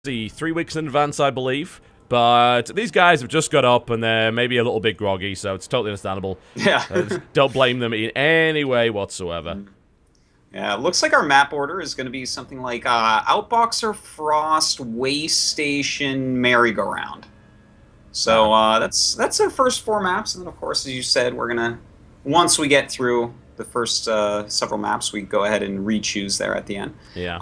3 weeks in advance, I believe. But these guys have just got up and they're maybe a little bit groggy, so it's totally understandable. Yeah. Don't blame them in any way whatsoever. Yeah, it looks like our map order is going to be something like Outboxer, Frost, Waystation, Merry-Go-Round. So that's our first 4 maps, and then of course, as you said, we're gonna once we get through the first several maps, we go ahead and re-choose there at the end. Yeah.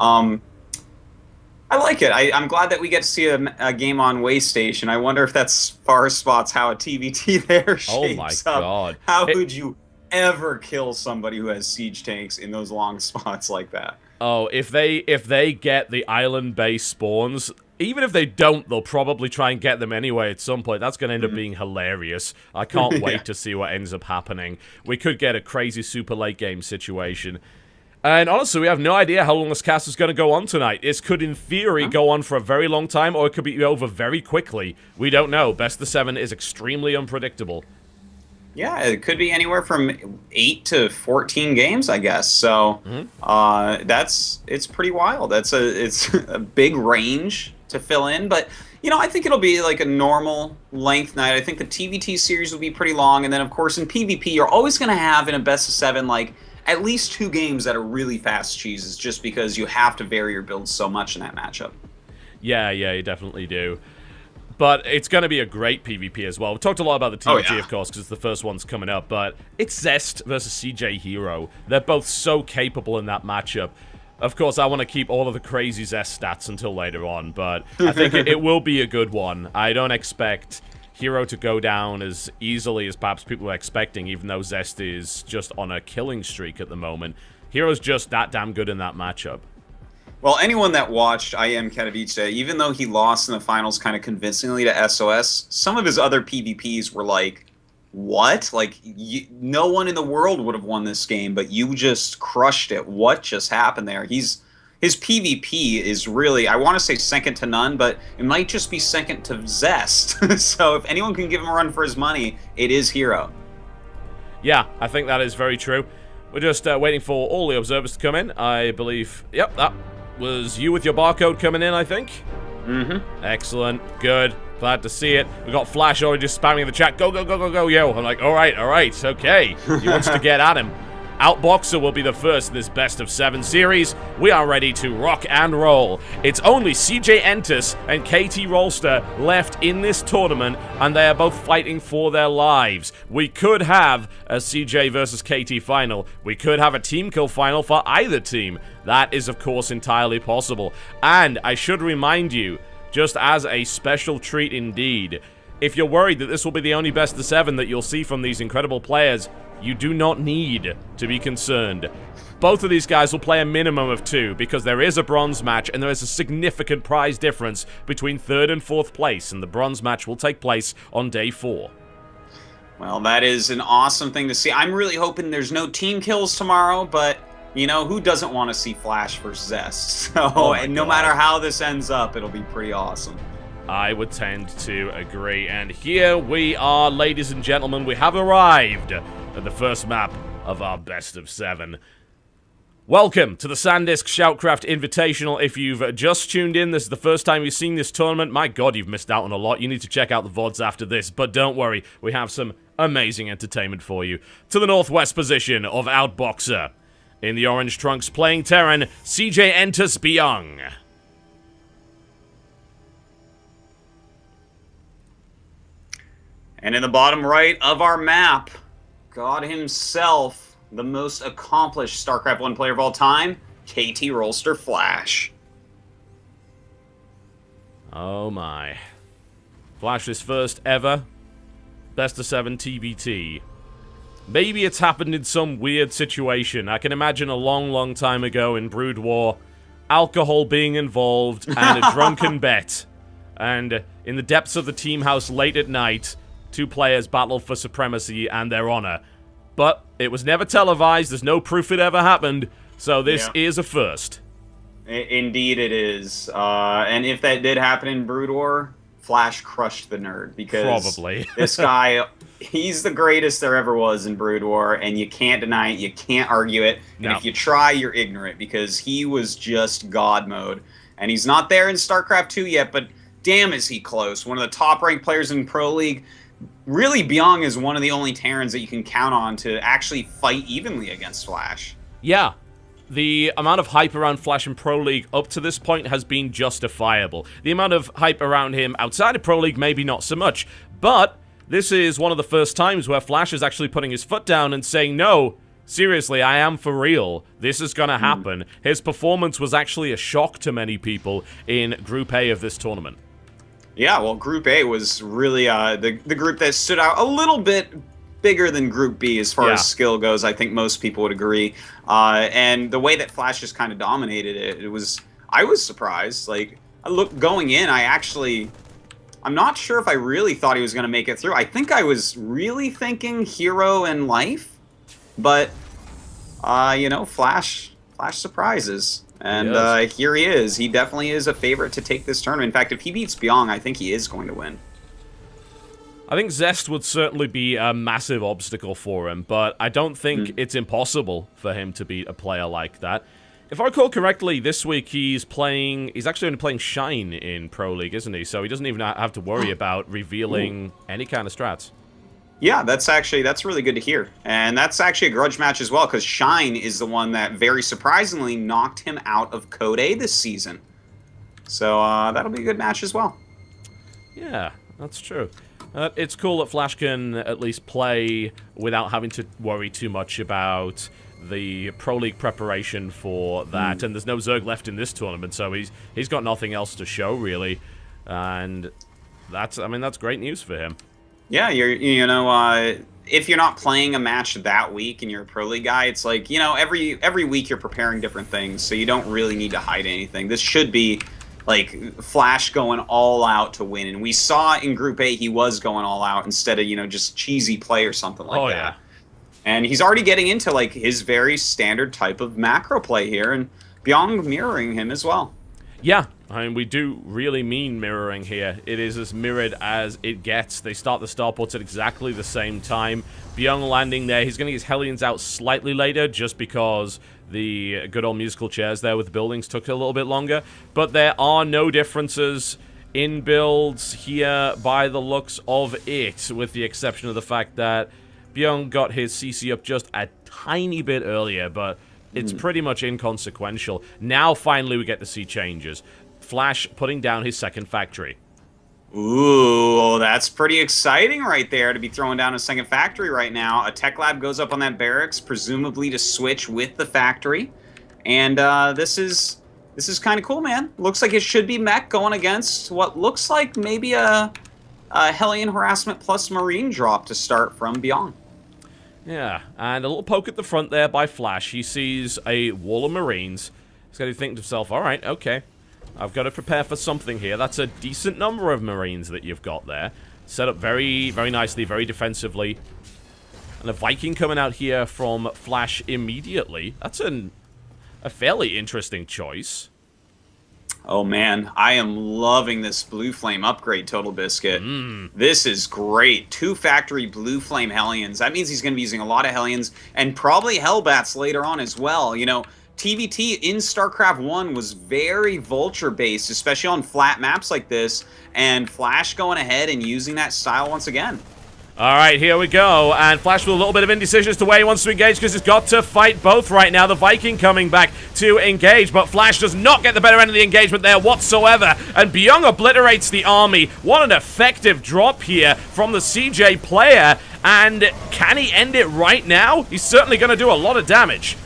I like it. I'm glad that we get to see a game on Waystation. I wonder if that's far spots how a TVT there Oh my shapes up. god. How could you ever kill somebody who has siege tanks in those long spots like that? Oh, if they get the island-based spawns, even if they don't, they'll probably try and get them anyway at some point. That's going to end up being hilarious. I can't wait to see what ends up happening. We could get a crazy super late game situation. And honestly, we have no idea how long this cast is going to go on tonight. This could, in theory, go on for a very long time, or it could be over very quickly. We don't know. Best of 7 is extremely unpredictable. Yeah, it could be anywhere from 8 to 14 games, I guess. So it's pretty wild. It's a big range to fill in, but I think it'll be like a normal length night. I think the TVT series will be pretty long, and then of course in PvP, you're always going to have in a best of 7 like at least 2 games that are really fast cheeses, just because you have to vary your build so much in that matchup. Yeah, you definitely do. But it's going to be a great PvP as well. We talked a lot about the TVT, of course, because the first one's coming up, but it's Zest versus CJ Hero. They're both so capable in that matchup. Of course, I want to keep all of the crazy Zest stats until later on, but I think it will be a good one. I don't expect Hero to go down as easily as perhaps people are expecting, even though Zest is just on a killing streak at the moment. Hero's just that damn good in that matchup. Well, anyone that watched I Am Katowice, even though he lost in the finals kind of convincingly to SOS, some of his other PvPs were like, what? Like, no one in the world would have won this game, but you just crushed it. What just happened there? His PvP is really, I want to say second to none, but it might just be second to Zest. So if anyone can give him a run for his money, it is Hero. Yeah, I think that is very true. We're just waiting for all the observers to come in. I believe, yep, that was you with your barcode coming in, I think. Excellent. Good. Glad to see it. We got Flash already just spamming in the chat. Go, go, go, go, go, yo. I'm like, all right, okay. He wants to get at him. Outboxer will be the first in this best of 7 series. We are ready to rock and roll. It's only CJ Entus and KT Rolster left in this tournament, and they are both fighting for their lives. We could have a CJ versus KT final. We could have a team kill final for either team. That is, of course, entirely possible. And I should remind you, just as a special treat indeed, if you're worried that this will be the only best of 7 that you'll see from these incredible players, you do not need to be concerned. Both of these guys will play a minimum of 2 because there is a bronze match and there is a significant prize difference between 3rd and 4th place, and the bronze match will take place on day 4. Well, that is an awesome thing to see. I'm really hoping there's no team kills tomorrow, but who doesn't want to see Flash versus Zest? So, and no matter how this ends up, it'll be pretty awesome. I would tend to agree. And here we are, ladies and gentlemen. We have arrived at the first map of our best of 7. Welcome to the Sandisk SHOUTcraft Invitational. If you've just tuned in, this is the first time you've seen this tournament, my god, you've missed out on a lot. You need to check out the VODs after this, but don't worry, we have some amazing entertainment for you. To the northwest position of Outboxer. In the orange trunks playing Terran, CJ Entus Bbyong. And in the bottom right of our map, God himself, the most accomplished StarCraft 1 player of all time, KT Rolster Flash. Oh my. Flash's first ever best of 7 TVT. Maybe it's happened in some weird situation. I can imagine a long time ago in Brood War, alcohol being involved and a drunken bet. And in the depths of the team house late at night, 2 players battle for supremacy and their honor. But it was never televised, there's no proof it ever happened, so this is a first. Indeed it is. And if that did happen in Brood War, Flash crushed the nerd, because probably. This guy, he's the greatest there ever was in Brood War, and you can't deny it, you can't argue it, and if you try, you're ignorant, because he was just God mode. And he's not there in StarCraft 2 yet, but damn is he close. One of the top-ranked players in Pro League. Really, Bbyong is one of the only Terrans that you can count on to actually fight evenly against Flash. Yeah. The amount of hype around Flash in Pro League up to this point has been justifiable. The amount of hype around him outside of Pro League, maybe not so much. But this is one of the first times where Flash is actually putting his foot down and saying, no, seriously, I am for real. This is going to happen. His performance was actually a shock to many people in Group A of this tournament. Yeah, well, Group A was really the group that stood out a little bit bigger than Group B as far as skill goes. I think most people would agree. And the way that Flash just kind of dominated it, I was surprised. Like, going in, I'm not sure if I really thought he was going to make it through. I think I was really thinking Hero and Life, but Flash surprises. And here he is. He definitely is a favorite to take this tournament. In fact, if he beats Bbyong, I think he is going to win. I think Zest would certainly be a massive obstacle for him, but I don't think it's impossible for him to beat a player like that. If I recall correctly, this week he's actually only playing Shine in Pro League, isn't he? So he doesn't even have to worry about revealing any kind of strats. Yeah, that's really good to hear. And that's actually a grudge match as well, because Shine is the one that very surprisingly knocked him out of Code A this season. So that'll be a good match as well. Yeah, that's true. It's cool that Flash can at least play without having to worry too much about the Pro League preparation for that. And there's no Zerg left in this tournament, so he's got nothing else to show, really. And that's great news for him. Yeah, if you're not playing a match that week and you're a Pro League guy, it's like, every week you're preparing different things, so you don't really need to hide anything. This should be like Flash going all out to win, and we saw in Group A he was going all out instead of just cheesy play or something like that. Yeah. And he's already getting into like his very standard type of macro play here, and Bbyong mirroring him as well. Yeah, I mean, we do really mean mirroring here. It is as mirrored as it gets. They start the starports at exactly the same time. Bbyong landing there. He's going to get his Hellions out slightly later just because the good old musical chairs there with the buildings took a little bit longer. But there are no differences in builds here by the looks of it, with the exception of the fact that Bbyong got his CC up just a tiny bit earlier, but it's pretty much inconsequential. Now, finally, we get to see changes. Flash putting down his second factory. Ooh, that's pretty exciting right there to be throwing down a second factory right now. A tech lab goes up on that barracks, presumably to switch with the factory. And this is kind of cool, man. Looks like it should be mech going against what looks like maybe a Hellion Harassment plus Marine drop to start from Bbyong. Yeah, and a little poke at the front there by Flash. He sees a wall of Marines. He's got to think to himself, all right, okay, I've got to prepare for something here. That's a decent number of Marines that you've got there. Set up very, very nicely, very defensively. And a Viking coming out here from Flash immediately. That's a fairly interesting choice. Oh man, I am loving this Blue Flame upgrade, Totalbiscuit. This is great. 2 factory Blue Flame Hellions. That means he's going to be using a lot of Hellions and probably Hellbats later on as well. TVT in StarCraft 1 was very Vulture-based, especially on flat maps like this, and Flash going ahead and using that style once again. All right, here we go. And Flash with a little bit of indecision as to where he wants to engage because he's got to fight both right now. The Viking coming back to engage, but Flash does not get the better end of the engagement there whatsoever. And Bbyong obliterates the army. What an effective drop here from the CJ player. And can he end it right now? He's certainly going to do a lot of damage.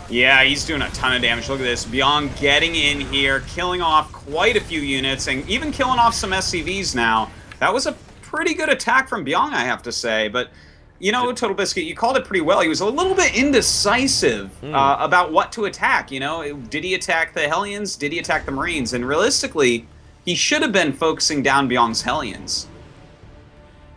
Yeah, he's doing a ton of damage. Look at this. Bbyong getting in here, killing off quite a few units, and even killing off some SCVs now. That was a pretty good attack from Bbyong, I have to say. But, Totalbiscuit, you called it pretty well. He was a little bit indecisive about what to attack. Did he attack the Hellions? Did he attack the Marines? And realistically, he should have been focusing down Bbyong's Hellions.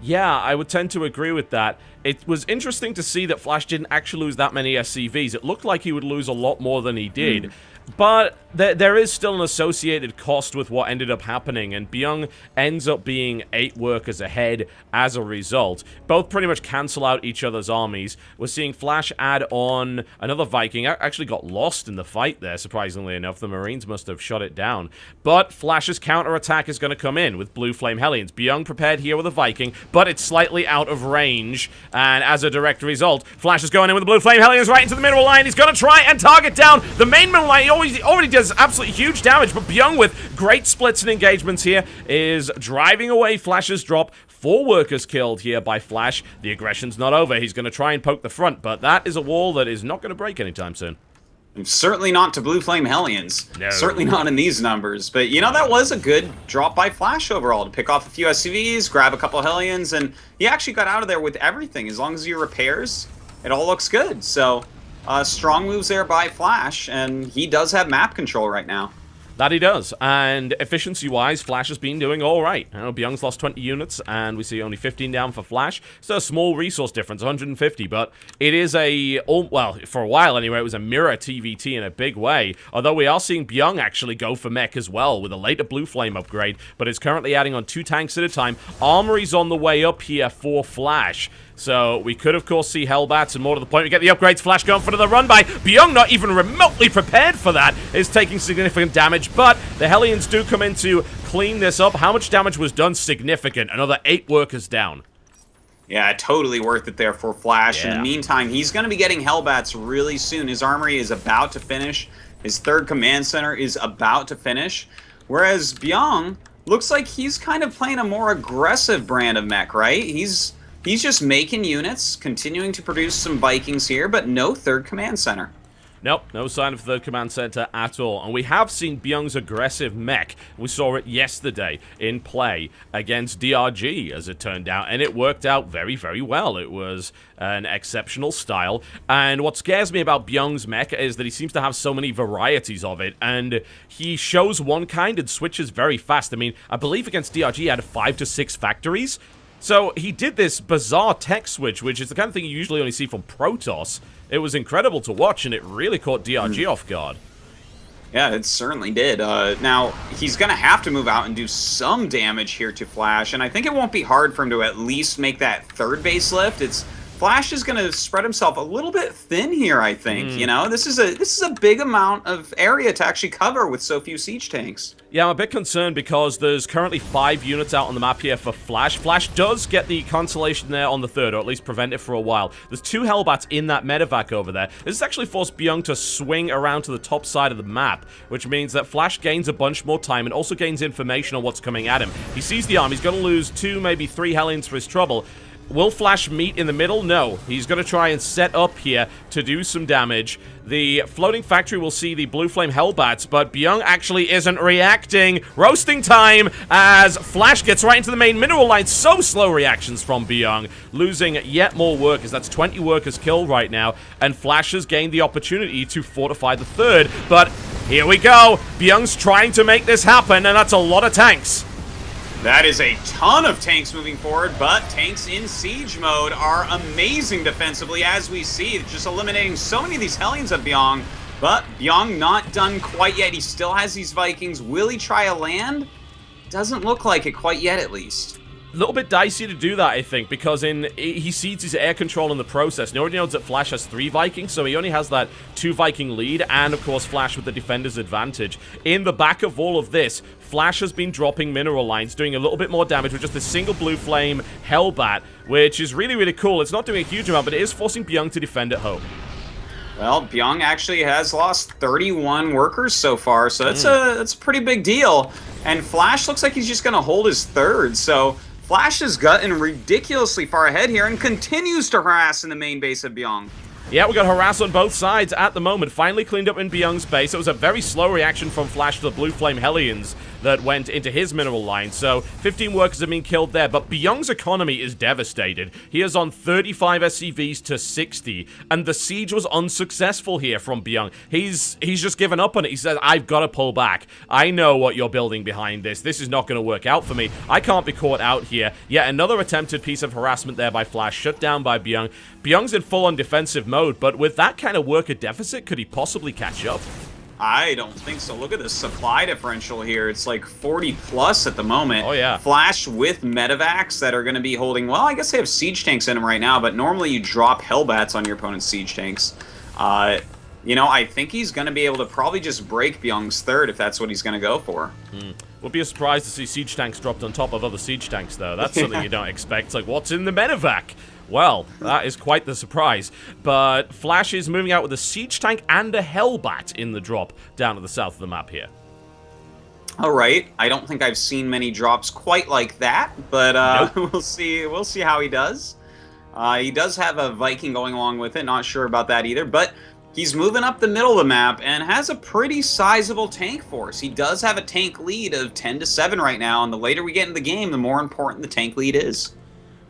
Yeah, I would tend to agree with that. It was interesting to see that Flash didn't actually lose that many SCVs. It looked like he would lose a lot more than he did. But there is still an associated cost with what ended up happening, and Bbyong ends up being 8 workers ahead as a result. Both pretty much cancel out each other's armies. We're seeing Flash add on another Viking. Actually got lost in the fight there, surprisingly enough. The Marines must have shot it down. But Flash's counterattack is going to come in with Blue Flame Hellions. Bbyong prepared here with a Viking, but it's slightly out of range, and as a direct result, Flash is going in with the Blue Flame Hellions right into the mineral line. He's going to try and target down the main mineral line. He already does absolutely huge damage, but Bbyong, with great splits and engagements here, is driving away Flash's drop. 4 workers killed here by Flash. The aggression's not over. He's going to try and poke the front, but that is a wall that is not going to break anytime soon. Certainly not to Blue Flame Hellions. No. Certainly not in these numbers. But, you know, that was a good drop by Flash overall, to pick off a few SCVs, grab a couple Hellions, and he actually got out of there with everything. As long as he repairs, it all looks good. So, strong moves there by Flash, and he does have map control right now. That he does, and efficiency-wise, Flash has been doing all right. I know Bbyong's lost 20 units, and we see only 15 down for Flash. So a small resource difference, 150, but it is well, for a while anyway, it was a mirror TVT in a big way. Although we are seeing Bbyong actually go for mech as well, with a later Blue Flame upgrade, but is currently adding on 2 tanks at a time. Armory's on the way up here for Flash. So we could, of course, see Hellbats, and more to the point, we get the upgrades. Flash going for another run by Bbyong, not even remotely prepared for that, is taking significant damage, but the Hellions do come in to clean this up. How much damage was done? Significant. Another 8 workers down. Yeah, totally worth it there for Flash. Yeah. In the meantime, he's going to be getting Hellbats really soon. His armory is about to finish. His 3rd command center is about to finish. Whereas Bbyong looks like he's kind of playing a more aggressive brand of mech, right? He's just making units, continuing to produce some Vikings here, but no 3rd command center. Nope, no sign of the 3rd command center at all. And we have seen Bbyong's aggressive mech. We saw it yesterday in play against DRG, as it turned out, and it worked out very, very well. It was an exceptional style. And what scares me about Bbyong's mech is that he seems to have so many varieties of it, and he shows one kind and switches very fast. I mean, I believe against DRG he had 5 to 6 factories. So he did this bizarre tech switch, which is the kind of thing you usually only see from Protoss. It was incredible to watch, and it really caught DRG off guard. Yeah, it certainly did. Now, he's going to have to move out and do some damage here to Flash, and I think it won't be hard for him to at least make that 3rd base lift. Flash is going to spread himself a little bit thin here, I think. You know, this is a big amount of area to actually cover with so few siege tanks. Yeah, I'm a bit concerned because there's currently 5 units out on the map here for Flash. Flash does get the consolation there on the 3rd, or at least prevent it for a while. There's 2 Hellbats in that medevac over there. This has actually forced Bbyong to swing around to the top side of the map, which means that Flash gains a bunch more time and also gains information on what's coming at him. He sees the arm. He's going to lose 2, maybe 3 Hellions for his trouble. Will Flash meet in the middle? No. He's going to try and set up here to do some damage. The floating factory will see the Blue Flame Hellbats, but Bbyong actually isn't reacting. Roasting time as Flash gets right into the main mineral line. So slow reactions from Bbyong, losing yet more workers. That's 20 workers killed right now, and Flash has gained the opportunity to fortify the 3rd. But here we go. Bbyong's trying to make this happen, and that's a lot of tanks. That is a ton of tanks moving forward, but tanks in siege mode are amazing defensively, as we see. Just eliminating so many of these Hellions of Bbyong, but Bbyong not done quite yet. He still has these Vikings. Will he try a land? Doesn't look like it quite yet, at least. A little bit dicey to do that, I think, because he cedes his air control in the process. And he already knows that Flash has 3 Vikings, so he only has that 2 Viking lead, and of course Flash with the defender's advantage. In the back of all of this, Flash has been dropping mineral lines, doing a little bit more damage with just a single Blue Flame Hellbat, which is really, really cool. It's not doing a huge amount, but it is forcing Bbyong to defend at home. Well, Bbyong actually has lost 31 workers so far, so that's a pretty big deal. And Flash looks like he's just going to hold his 3rd, so Flash has gotten ridiculously far ahead here and continues to harass in the main base of Bbyong. Yeah, we got harass on both sides at the moment. Finally cleaned up in Bbyong's base. It was a very slow reaction from Flash to the Blue Flame Hellions that went into his mineral line. So 15 workers have been killed there, but Bbyong's economy is devastated. He is on 35 SCVs to 60, and the siege was unsuccessful here from Bbyong. He's just given up on it. He says, I've got to pull back. I know what you're building behind this. This is not going to work out for me. I can't be caught out here. Yet another attempted piece of harassment there by Flash, shut down by Bbyong. Bbyong's in full-on defensive mode, but with that kind of worker deficit, could he possibly catch up? I don't think so. Look at the supply differential here. It's like 40 plus at the moment. Oh, yeah. Flash with medevacs that are going to be holding... Well, I guess they have siege tanks in them right now, but normally you drop Hellbats on your opponent's siege tanks. You know, I think he's going to be able to probably just break Byung's third if that's what he's going to go for. Would be a surprise to see siege tanks dropped on top of other siege tanks, though. That's something you don't expect. It's like, what's in the medevac? Well, that is quite the surprise. But Flash is moving out with a siege tank and a Hellbat in the drop down to the south of the map here. All right. I don't think I've seen many drops quite like that, but Nope. we'll see. We'll see how he does. He does have a Viking going along with it. Not sure about that either, but he's moving up the middle of the map and has a pretty sizable tank force. He does have a tank lead of 10-7 right now, and the later we get in the game, the more important the tank lead is.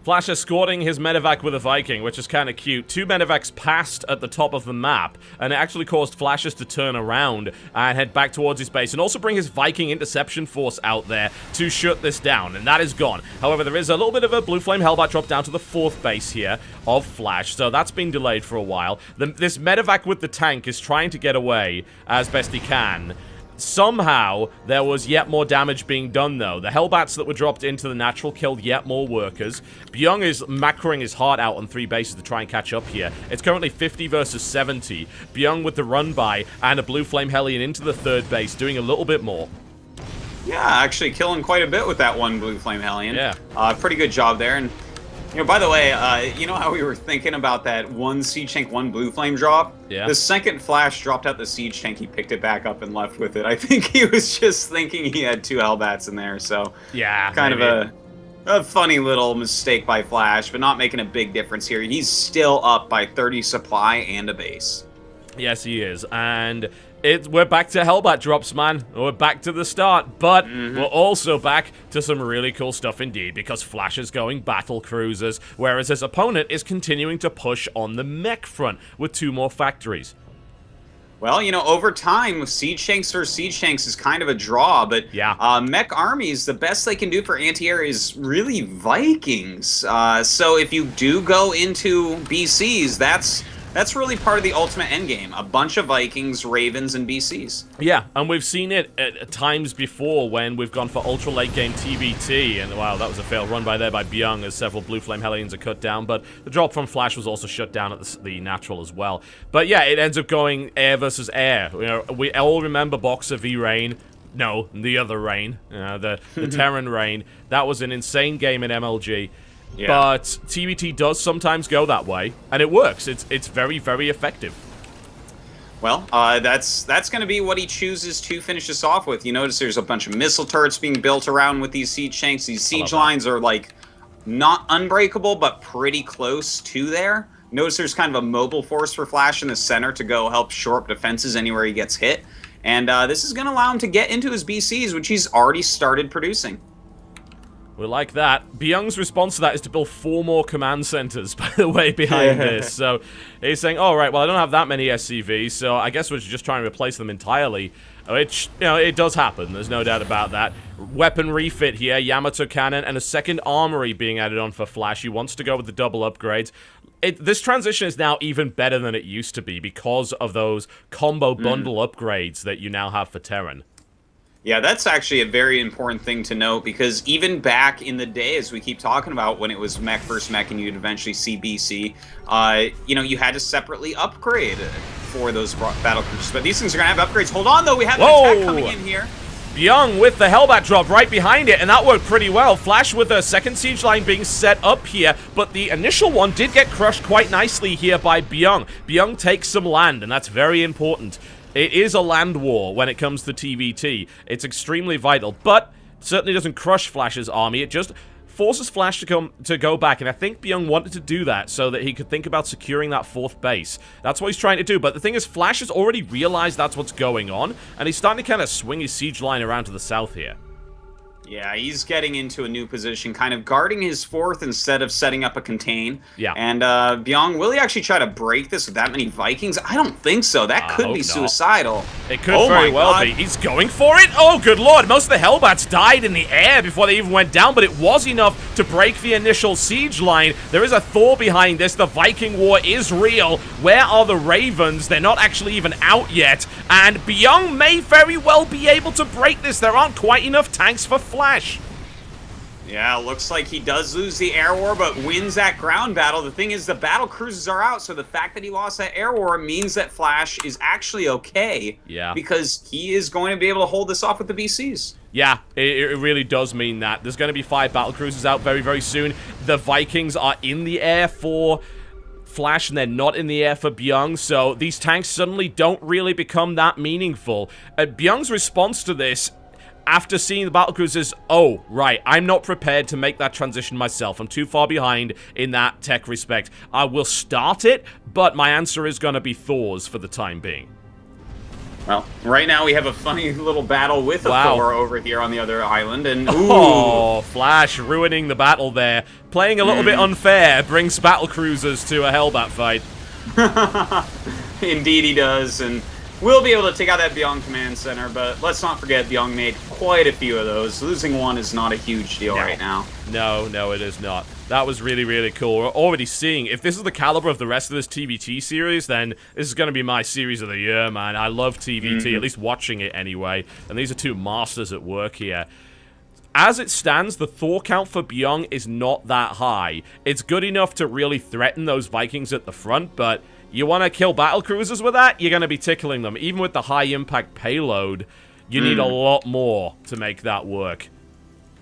Flash escorting his medevac with a Viking, which is kind of cute. 2 medevacs passed at the top of the map, and it actually caused Flashes to turn around and head back towards his base, and also bring his Viking interception force out there to shut this down, and that is gone. However, there is a little bit of a Blue Flame Hellbat drop down to the 4th base here of Flash, so that's been delayed for a while. This medevac with the tank is trying to get away as best he can. Somehow, there was yet more damage being done, though. The Hellbats that were dropped into the natural killed yet more workers. Bbyong is macroing his heart out on 3 bases to try and catch up here. It's currently 50 versus 70. Bbyong with the run-by and a Blue Flame Hellion into the 3rd base, doing a little bit more. Yeah, actually killing quite a bit with that one Blue Flame Hellion. Yeah. Pretty good job there. And, you know, by the way, you know how we were thinking about that one Siege Tank, one Blue Flame drop? Yeah. The second Flash dropped out the Siege Tank, he picked it back up and left with it. I think he was just thinking he had 2 Hellbats in there, so... Yeah, kind maybe. of a funny little mistake by Flash, but not making a big difference here. He's still up by 30 supply and a base. Yes, he is, and... we're back to Hellbat drops, man. We're back to the start, but we're also back to some really cool stuff indeed, because Flash is going battle cruisers, whereas his opponent is continuing to push on the mech front with 2 more factories. Well, you know, over time, siege tanks versus siege tanks is kind of a draw, but yeah. Mech armies, the best they can do for anti-air is really Vikings. So if you do go into BCs, that's really part of the ultimate endgame. A bunch of Vikings, Ravens, and BCs. Yeah, and we've seen it at times before when we've gone for ultra late game TBT, and wow, that was a failed run by there by Bbyong as several Blue Flame Hellions are cut down, but the drop from Flash was also shut down at the natural as well. But yeah, it ends up going air versus air. You know, we all remember Boxer v Rain. No, the other Rain, the Terran Rain. That was an insane game in MLG. Yeah. But TBT does sometimes go that way, and it works. It's very, very effective. Well, that's going to be what he chooses to finish this off with. You notice there's a bunch of missile turrets being built around with these siege tanks. These siege lines are, like, not unbreakable, but pretty close to there. Notice there's kind of a mobile force for Flash in the center to go help shore up defenses anywhere he gets hit. And this is going to allow him to get into his BCs, which he's already started producing. We like that. Bbyong's response to that is to build 4 more command centers, by the way, behind this. So he's saying, all right, well, I don't have that many SCVs, so I guess we're just trying to replace them entirely. Which, you know, it does happen. There's no doubt about that. Weapon refit here, Yamato Cannon, and a second armory being added on for Flash. He wants to go with the double upgrades. This transition is now even better than it used to be because of those combo bundle upgrades that you now have for Terran. Yeah, that's actually a very important thing to note, because even back in the day, as we keep talking about, when it was mech versus mech and you'd eventually see BC, you know, you had to separately upgrade for those battle cruisers. But these things are going to have upgrades. Hold on, though. We have an attack coming in here. Bbyong with the Hellbat drop right behind it, and that worked pretty well. Flash with a second siege line being set up here, but the initial one did get crushed quite nicely here by Bbyong. Bbyong takes some land, and that's very important. It is a land war when it comes to TVT. It's extremely vital, but certainly doesn't crush Flash's army. It just forces Flash to go back, and I think Bbyong wanted to do that so that he could think about securing that 4th base. That's what he's trying to do, but the thing is, Flash has already realized that's what's going on, and he's starting to kind of swing his siege line around to the south here. Yeah, he's getting into a new position, kind of guarding his fourth instead of setting up a contain. Yeah. And Bbyong, will he actually try to break this with that many Vikings? I don't think so. That could be suicidal. It could very well be. He's going for it. Oh, good lord. Most of the Hellbats died in the air before they even went down, but it was enough to break the initial siege line. There is a Thor behind this. The Viking war is real. Where are the Ravens? They're not actually even out yet. And Bbyong may very well be able to break this. There aren't quite enough tanks for Flash. Yeah, looks like he does lose the air war, but wins that ground battle. The thing is, the battle cruisers are out, so the fact that he lost that air war means that Flash is actually okay. Yeah. Because he is going to be able to hold this off with the BCs. Yeah, it really does mean that. There's going to be 5 battle cruisers out very, very soon. The Vikings are in the air for Flash, and they're not in the air for Bbyong, so these tanks suddenly don't really become that meaningful. Bbyong's response to this, after seeing the battlecruisers, oh, right, I'm not prepared to make that transition myself. I'm too far behind in that tech respect. I will start it, but my answer is going to be Thor's for the time being. Well, right now we have a funny little battle with a Thor over here on the other island, and ooh. Oh, Flash ruining the battle there. Playing a little bit unfair brings battlecruisers to a Hellbat fight. Indeed he does, and we'll be able to take out that Bbyong command center, but let's not forget Bbyong made quite a few of those. Losing one is not a huge deal right now. No, it is not. That was really, really cool. We're already seeing, if this is the caliber of the rest of this TVT series, then this is going to be my series of the year, man. I love TVT, at least watching it anyway. And these are two masters at work here. As it stands, the Thor count for Bbyong is not that high. It's good enough to really threaten those Vikings at the front, but you want to kill battlecruisers with that? You're going to be tickling them. Even with the high-impact payload, you need a lot more to make that work.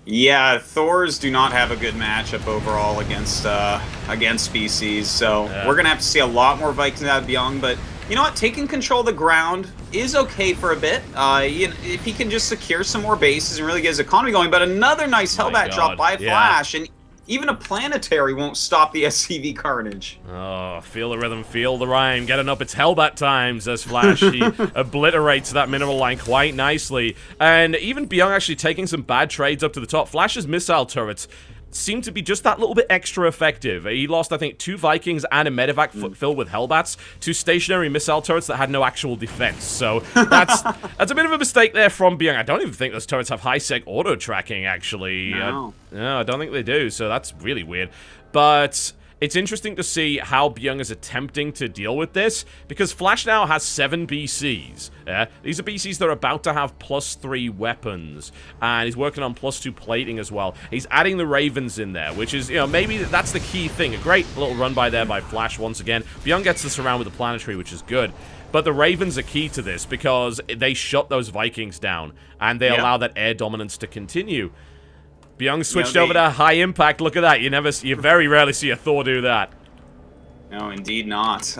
Yeah, Thors do not have a good matchup overall against BCs, so we're going to have to see a lot more Vikings out of Bbyong, but you know what? Taking control of the ground is okay for a bit. If he can just secure some more bases and really get his economy going, but another nice Hellbat drop by Flash, and even a planetary won't stop the SCV carnage. Oh, feel the rhythm, feel the rhyme. Getting up, it's Hellbat time, says Flash. He obliterates that mineral line quite nicely. And even Bbyong actually taking some bad trades up to the top. Flash's missile turrets seem to be just that little bit extra effective. He lost, I think, 2 Vikings and a medevac filled with Hellbats to stationary missile turrets that had no actual defense. So that's a bit of a mistake there from Bbyong. I don't even think those turrets have high-sec auto-tracking, actually. No. No, I don't think they do, so that's really weird. But it's interesting to see how Bbyong is attempting to deal with this, because Flash now has 7 BCs. These are BCs that are about to have +3 weapons, and he's working on +2 plating as well. He's adding the Ravens in there, which is, maybe that's the key thing. A great little run by there by Flash once again. Bbyong gets this around with the planetary, which is good. But the Ravens are key to this, because they shut those Vikings down, and they allow that air dominance to continue. Bbyong switched over to high impact. Look at that. You very rarely see a Thor do that. No, indeed not.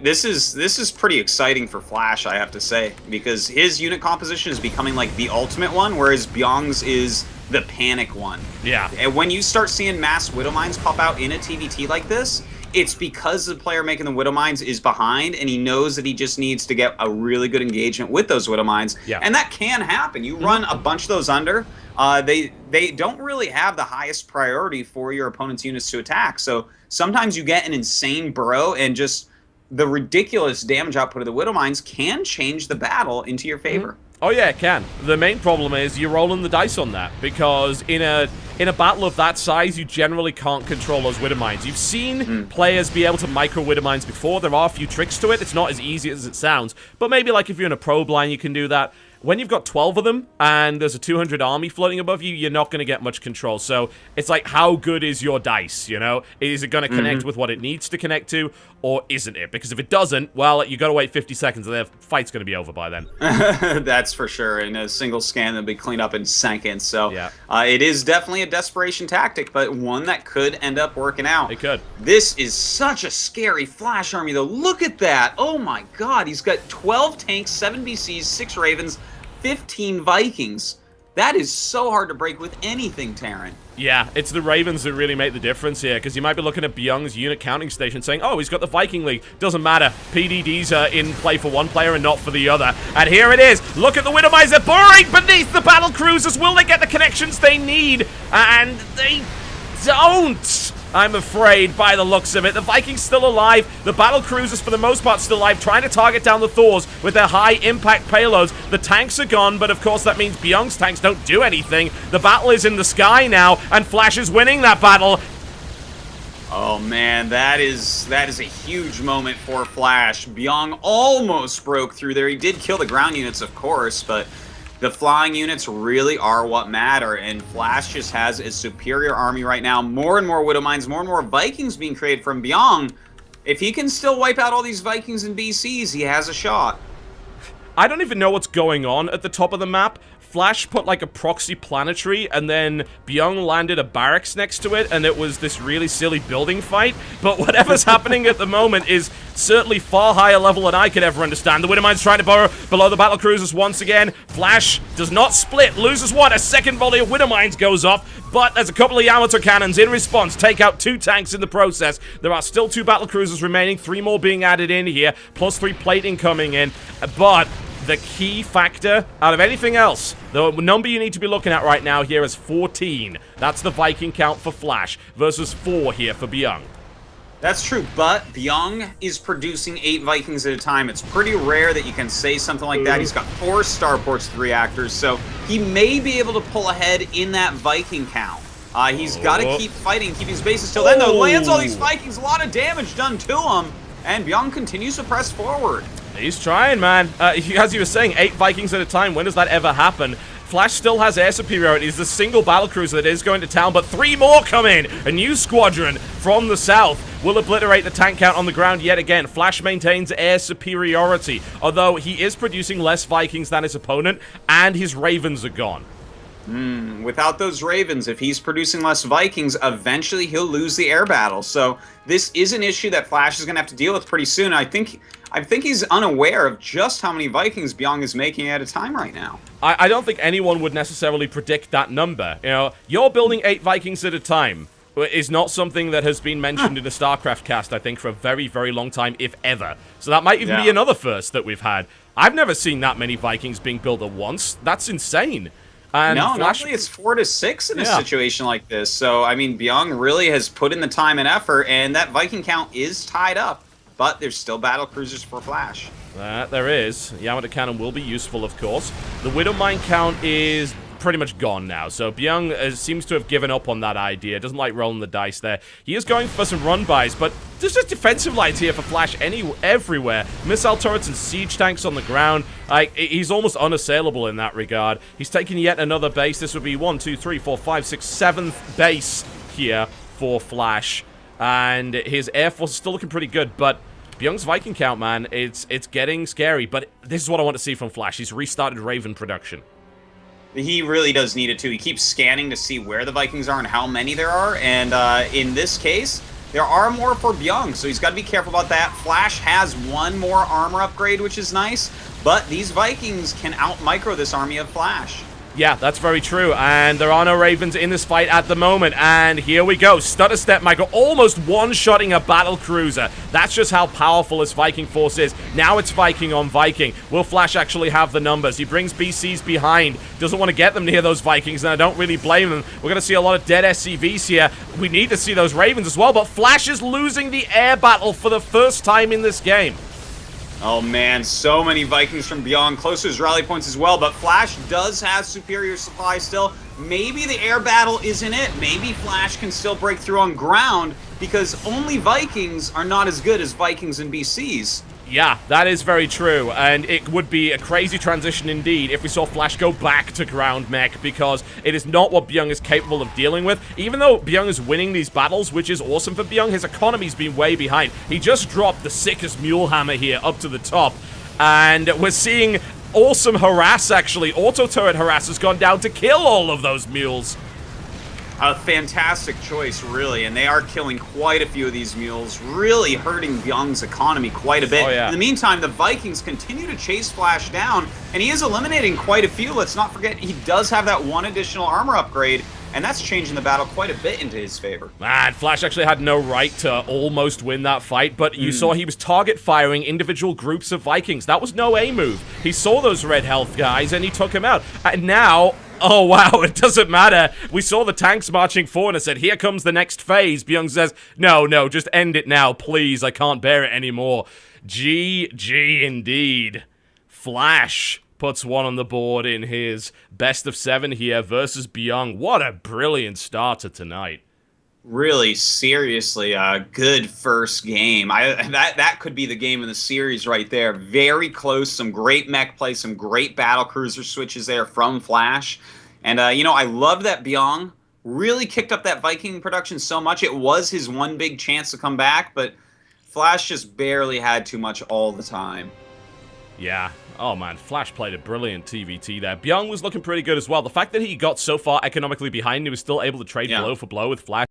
This is pretty exciting for Flash, I have to say, because his unit composition is becoming like the ultimate one, whereas Bbyong's is the panic one. Yeah. And when you start seeing mass Widow Mines pop out in a TVT like this, it's because the player making the Widow Mines is behind, and he knows that he just needs to get a really good engagement with those Widow Mines. Yeah. And that can happen. You run a bunch of those under, they don't really have the highest priority for your opponent's units to attack. So sometimes you get an insane burrow, and just the ridiculous damage output of the Widow Mines can change the battle into your favor. Oh yeah, it can. The main problem is you're rolling the dice on that, because in a battle of that size, you generally can't control those Widow Mines. You've seen players be able to micro Widow Mines before. There are a few tricks to it. It's not as easy as it sounds, but maybe like if you're in a probe line, you can do that. When you've got 12 of them and there's a 200 army floating above you, you're not going to get much control. So it's like, how good is your dice, Is it going to connect with what it needs to connect to, or isn't it? Because if it doesn't, well, you got to wait 50 seconds and the fight's going to be over by then. That's for sure. In a single scan, that'll be cleaned up in seconds. So it is definitely a desperation tactic, but one that could end up working out. It could. This is such a scary Flash army, though. Look at that. Oh, my God. He's got 12 tanks, 7 BCs, 6 Ravens, 15 Vikings. That is so hard to break with anything, Terran. Yeah, it's the Ravens that really make the difference here, because you might be looking at Bbyong's unit counting station saying, oh, he's got the Viking League. Doesn't matter. PDDs are in play for one player and not for the other. And here it is. Look at the Widowmiser boring beneath the battle cruisers. Will they get the connections they need? And they don't, I'm afraid, by the looks of it. The Vikings still alive. The battle cruisers, for the most part, still alive, trying to target down the Thors with their high-impact payloads. The tanks are gone, but of course that means Bbyong's tanks don't do anything. The battle is in the sky now, and Flash is winning that battle. Oh man, that is a huge moment for Flash. Bbyong almost broke through there. He did kill the ground units, of course, but the flying units really are what matter, and Flash just has a superior army right now. More and more Widowmines, more and more Vikings being created from Bbyong. If he can still wipe out all these Vikings and BCs, he has a shot. I don't even know what's going on at the top of the map. Flash put like a proxy planetary, and then Bbyong landed a barracks next to it, and it was this really silly building fight. But whatever's happening at the moment is certainly far higher level than I could ever understand. The Widowmine's trying to burrow below the battle cruisers once again. Flash does not split, loses one. A second volley of Widowmines goes off, but there's a couple of Yamato cannons in response. Take out 2 tanks in the process. There are still 2 battle cruisers remaining, 3 more being added in here, plus 3 plating coming in. But the key factor out of anything else, the number you need to be looking at right now here is 14. That's the Viking count for Flash versus 4 here for Bbyong. That's true, but Bbyong is producing 8 Vikings at a time. It's pretty rare that you can say something like that. He's got 4 starports, 3 reactors, so he may be able to pull ahead in that Viking count. He's got to keep fighting, keep his bases till then, though. Lands all these Vikings, a lot of damage done to him, and Bbyong continues to press forward. He's trying, man. As you were saying, 8 Vikings at a time. When does that ever happen? Flash still has air superiority. He's the single battlecruiser that is going to town, but 3 more come in. A new squadron from the south will obliterate the tank count on the ground yet again. Flash maintains air superiority, although he is producing less Vikings than his opponent, and his Ravens are gone. Without those Ravens, if he's producing less Vikings, eventually he'll lose the air battle. So this is an issue that Flash is going to have to deal with pretty soon. I think he's unaware of just how many Vikings Bbyong is making at a time right now. I don't think anyone would necessarily predict that number. You know, you're building 8 Vikings at a time is not something that has been mentioned in a StarCraft cast, I think, for a very, very long time, if ever. So that might even be another first that we've had. I've never seen that many Vikings being built at once. That's insane. And no, Flash, normally it's 4 to 6 in a situation like this. So, I mean, Bbyong really has put in the time and effort, and that Viking count is tied up. But there's still battle cruisers for Flash. There is. Yamato Cannon will be useful, of course. The Widowmine count is pretty much gone now, so Bbyong seems to have given up on that idea. Doesn't like rolling the dice there. He is going for some run-bys, but there's just defensive lines here for Flash everywhere. Missile turrets and siege tanks on the ground. He's almost unassailable in that regard. He's taking yet another base. This would be 1, 2, 3, 4, 5, 6, 7th base here for Flash. And his Air Force is still looking pretty good, but Bbyong's Viking count, man, it's getting scary. But this is what I want to see from Flash. He's restarted Raven production. He really does need it, too. He keeps scanning to see where the Vikings are and how many there are. And in this case, there are more for Bbyong, so he's got to be careful about that. Flash has 1 more armor upgrade, which is nice. But these Vikings can out-micro this army of Flash. Yeah, that's very true, and there are no Ravens in this fight at the moment, and here we go. Stutter Step Micro, almost one-shotting a battle cruiser. That's just how powerful this Viking force is. Now it's Viking on Viking. Will Flash actually have the numbers? He brings BCs behind, doesn't want to get them near those Vikings, and I don't really blame them. We're going to see a lot of dead SCVs here. We need to see those Ravens as well, but Flash is losing the air battle for the first time in this game. Oh man, so many Vikings from Bbyong, close to his rally points as well, but Flash does have superior supply still. Maybe the air battle isn't it. Maybe Flash can still break through on ground, because only Vikings are not as good as Vikings and BCs. Yeah, that is very true, and it would be a crazy transition indeed if we saw Flash go back to ground mech, because it is not what Bbyong is capable of dealing with. Even though Bbyong is winning these battles, which is awesome for Bbyong, his economy's been way behind. He just dropped the sickest mule hammer here up to the top, and we're seeing awesome harass, actually. Auto-turret harass has gone down to kill all of those mules. A fantastic choice, really, and they are killing quite a few of these mules, really hurting Bbyong's economy quite a bit. Oh, yeah. In the meantime, the Vikings continue to chase Flash down, and he is eliminating quite a few. Let's not forget, he does have that one additional armor upgrade, and that's changing the battle quite a bit into his favor. Man, Flash actually had no right to almost win that fight, but you saw he was target firing individual groups of Vikings. That was no A move. He saw those red health guys, and he took him out. And now... oh, wow, it doesn't matter. We saw the tanks marching forward and said, here comes the next phase. Bbyong says, no, just end it now, please. I can't bear it anymore. GG indeed. Flash puts one on the board in his best of 7 here versus Bbyong. What a brilliant starter tonight. Really, seriously, a good first game. That could be the game of the series right there. Very close, some great mech play, some great battle cruiser switches there from Flash. And, you know, I love that Bbyong really kicked up that Viking production so much. It was his one big chance to come back, but Flash just barely had too much all the time. Yeah. Oh, man, Flash played a brilliant TVT there. Bbyong was looking pretty good as well. The fact that he got so far economically behind, he was still able to trade blow for blow with Flash.